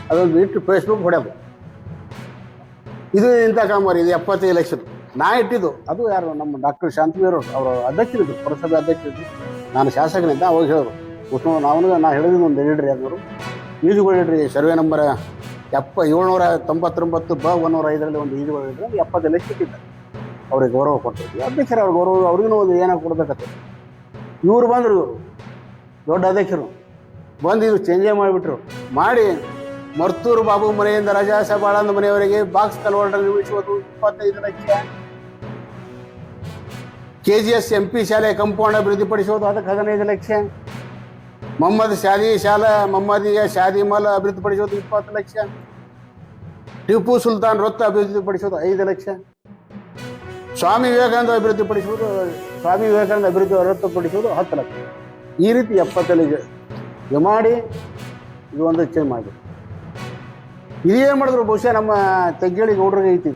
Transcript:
ಅದೊಂದು ಇಟ್ಟು ಫೇಸ್ಬುಕ್ ಹೊಡೆಯೋದು. ಇದು ಇಂಥ ಕಾಮಗಾರಿ, ಇದು 75 ಲಕ್ಷ ನಾ ಇಟ್ಟಿದ್ದು. ಅದು ಯಾರು ನಮ್ಮ ಡಾಕ್ಟರ್ ಶಾಂತವೀರ್ ಅವರು ಅಧ್ಯಕ್ಷರಿದ್ದು, ಪುರಸಭೆ ಅಧ್ಯಕ್ಷರಿದ್ದು. ನಾನು ಶಾಸಕನಿದ್ದ. ಅವಾಗ ಹೇಳೋರು ನಾ ಹೇಳಿದ್ದು ಒಂದು ಇಡ್ರಿ ಅದವರು ಈಜುಗಳು ಇಡ್ರಿ, ಸರ್ವೆ ನಂಬರ್ 799 ಬ 105ರಲ್ಲಿ ಒಂದು ಈಜುಗಳು ಇಡ್ರಿ, 70 ಲಕ್ಷ ಇಟ್ಟಿದ್ದಾರೆ. ಅವ್ರಿಗೆ ಗೌರವ ಕೊಟ್ಟಿದ್ವಿ. ಅಧ್ಯಕ್ಷರು ಅವ್ರ ಗೌರವ, ಅವ್ರಿಗೂ ಒಂದು ಏನಾಗಿ ಕೊಡ್ಬೇಕತ್ತೆ. ಇವ್ರು ಬಂದರು, ಇವರು ದೊಡ್ಡ ಅಧ್ಯಕ್ಷರು ಬಂದು ಇದು ಚೇಂಜೇ ಮಾಡಿಬಿಟ್ರು. ಮಾಡಿ ಮರ್ತೂರು ಬಾಬು ಮನೆಯಿಂದ ರಾಜಾ ಸಾಹೇಬ್ ಆಳಂದ ಮನೆಯವರೆಗೆ ಬಾಕ್ಸ್ ಕಲ್ವರ್ಡ್ ನಿರ್ಮಿಸುವುದು 25 ಲಕ್ಷ. KGS MP ಶಾಲೆ ಕಂಪೌಂಡ್ ಅಭಿವೃದ್ಧಿಪಡಿಸುವುದು ಅದಕ್ಕೆ 15 ಲಕ್ಷ. ಮೊಹಮ್ಮದಿಯ ಶಾದಿ ಮಹಲ್ ಅಭಿವೃದ್ಧಿಪಡಿಸುವುದು 20 ಲಕ್ಷ. ಟಿಪ್ಪು ಸುಲ್ತಾನ್ ವೃತ್ತ ಅಭಿವೃದ್ಧಿಪಡಿಸುವುದು 5 ಲಕ್ಷ. ಸ್ವಾಮಿ ವಿವೇಕಾನಂದ ಅಭಿವೃದ್ಧಿಪಡಿಸುವುದು ಹೊರತುಪಡಿಸುವುದು 10 ಲಕ್ಷ. ಈ ರೀತಿ 70 ಲಕ್ಷ ಮಾಡಿ ಇದು ಒಂದು ಚೇಂಜ್ ಮಾಡಿ. ಇದೇನು ಮಾಡಿದ್ರು ಬಹುಶಃ ನಮ್ಮ ತೆಗ್ಗೇಳಿ ಗೌಡ್ರಿಗೆ ಐತಿ.